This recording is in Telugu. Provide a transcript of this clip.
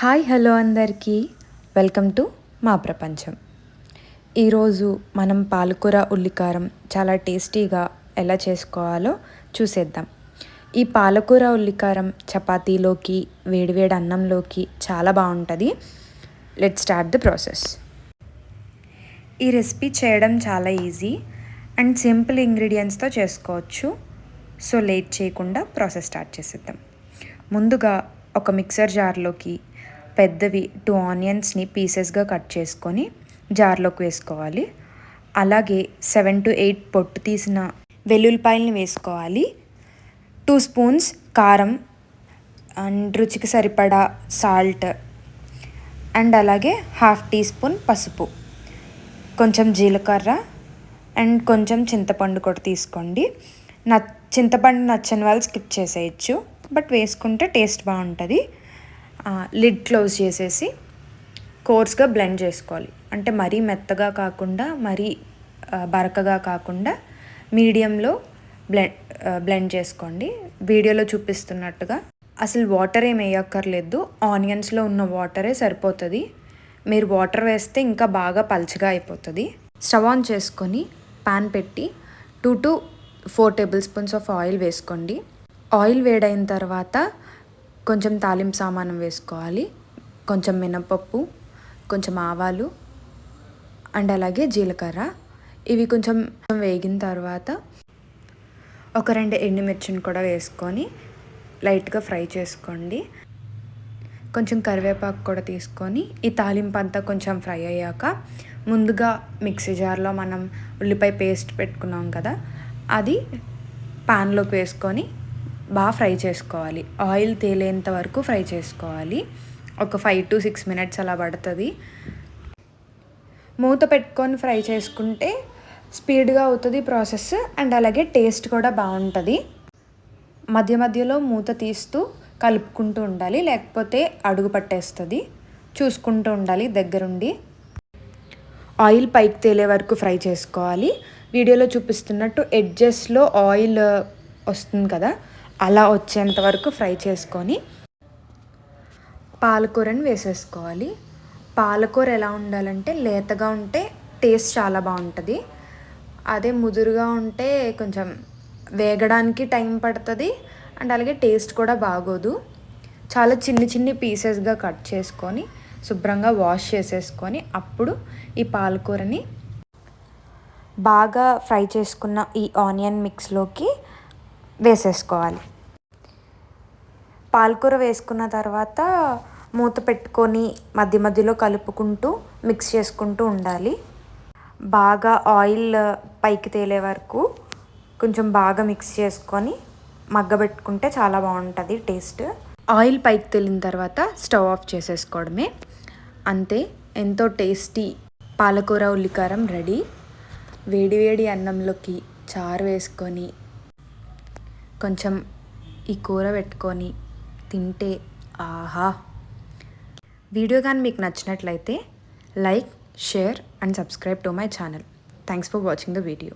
హాయ్ హలో అందరికీ వెల్కమ్ టు మా ప్రపంచం. ఈరోజు మనం పాలకూర ఉల్లికారం చాలా టేస్టీగా ఎలా చేసుకోవాలో చూసేద్దాం. ఈ పాలకూర ఉల్లికారం చపాతీలోకి వేడివేడి అన్నంలోకి చాలా బాగుంటుంది. Let's start the process. ఈ రెసిపీ చేయడం చాలా ఈజీ అండ్ సింపుల్ ఇంగ్రీడియంట్స్తో చేసుకోవచ్చు. సో లేట్ చేయకుండా ప్రాసెస్ స్టార్ట్ చేసేద్దాం. ముందుగా ఒక మిక్సర్ జార్లోకి పెద్దవి 2 ఆనియన్స్ని పీసెస్గా కట్ చేసుకొని జార్లోకి వేసుకోవాలి. అలాగే 7 to 8 పొట్టు తీసిన వెల్లుల్లిపాయలని వేసుకోవాలి. 2 స్పూన్స్ కారం అండ్ రుచికి సరిపడా సాల్ట్ అండ్ అలాగే 1/2 టీ స్పూన్ పసుపు, కొంచెం జీలకర్ర అండ్ కొంచెం చింతపండు కూడా తీసుకోండి. చింతపండు నచ్చని వాళ్ళు స్కిప్ చేసేయచ్చు, బట్ వేసుకుంటే టేస్ట్ బాగుంటుంది. లిడ్ క్లోజ్ చేసేసి కోర్స్గా బ్లెండ్ చేసుకోవాలి. అంటే మరీ మెత్తగా కాకుండా మరీ బరకగా కాకుండా మీడియంలో బ్లెండ్ చేసుకోండి. వీడియోలో చూపిస్తున్నట్టుగా అసలు వాటర్ ఏం వేయక్కర్లేదు, ఆనియన్స్లో ఉన్న వాటరే సరిపోతుంది. మీరు వాటర్ వేస్తే ఇంకా బాగా పల్చగా అయిపోతుంది. స్టవ్ ఆన్ చేసుకొని పాన్ పెట్టి 2 to 4 table spoons of oil వేసుకోండి. ఆయిల్ వేడైన తర్వాత కొంచెం తాలింపు సామానం వేసుకోవాలి. కొంచెం మినపప్పు, కొంచెం ఆవాలు అండ్ అలాగే జీలకర్ర. ఇవి కొంచెం వేగిన తర్వాత ఒక 2 ఎండుమిర్చిని కూడా వేసుకొని లైట్గా ఫ్రై చేసుకోండి. కొంచెం కరివేపాకు కూడా తీసుకొని ఈ తాలింపు అంతా కొంచెం ఫ్రై అయ్యాక ముందుగా మిక్సీ జార్లో మనం ఉల్లిపాయ పేస్ట్ పెట్టుకున్నాం కదా, అది పాన్లోకి వేసుకొని బాగా ఫ్రై చేసుకోవాలి. ఆయిల్ తేలేంత వరకు ఫ్రై చేసుకోవాలి. ఒక 5 to 6 minutes అలా పడుతుంది. మూత పెట్టుకొని ఫ్రై చేసుకుంటే స్పీడ్గా అవుతుంది ప్రాసెస్ అండ్ అలాగే టేస్ట్ కూడా బాగుంటుంది. మధ్య మధ్యలో మూత తీస్తూ కలుపుకుంటూ ఉండాలి, లేకపోతే అడుగు పట్టేస్తుంది. చూసుకుంటూ ఉండాలి దగ్గరుండి. ఆయిల్ పైకి తేలే వరకు ఫ్రై చేసుకోవాలి. వీడియోలో చూపిస్తున్నట్టు ఎడ్జెస్లో ఆయిల్ వస్తుంది కదా, అలా వచ్చేంత వరకు ఫ్రై చేసుకొని పాలకూరని వేసేసుకోవాలి. పాలకూర ఎలా ఉండాలంటే లేతగా ఉంటే టేస్ట్ చాలా బాగుంటుంది. అదే ముదురుగా ఉంటే కొంచెం వేగడానికి టైం పడుతుంది అండ్ అలాగే టేస్ట్ కూడా బాగోదు. చాలా చిన్ని పీసెస్గా కట్ చేసుకొని శుభ్రంగా వాష్ చేసేసుకొని అప్పుడు ఈ పాలకూరని బాగా ఫ్రై చేసుకున్న ఈ ఆనియన్ మిక్స్లోకి వేసేసుకోవాలి. పాలకూర వేసుకున్న తర్వాత మూత పెట్టుకొని మధ్య మధ్యలో కలుపుకుంటూ మిక్స్ చేసుకుంటూ ఉండాలి. బాగా ఆయిల్ పైకి తేలే వరకు కొంచెం బాగా మిక్స్ చేసుకొని మగ్గబెట్టుకుంటే చాలా బాగుంటుంది టేస్ట్. ఆయిల్ పైకి తేలిన తర్వాత స్టవ్ ఆఫ్ చేసేసుకోవడమే. అంతే, ఎంతో టేస్టీ పాలకూర ఉల్లికారం రెడీ. వేడివేడి అన్నంలోకి చారు వేసుకొని కొంచెం ఈ కూర పెట్టుకొని తింటే ఆహా. వీడియో కానీ మీకు నచ్చినట్లయితే like, share and subscribe to my channel. Thanks for watching the video.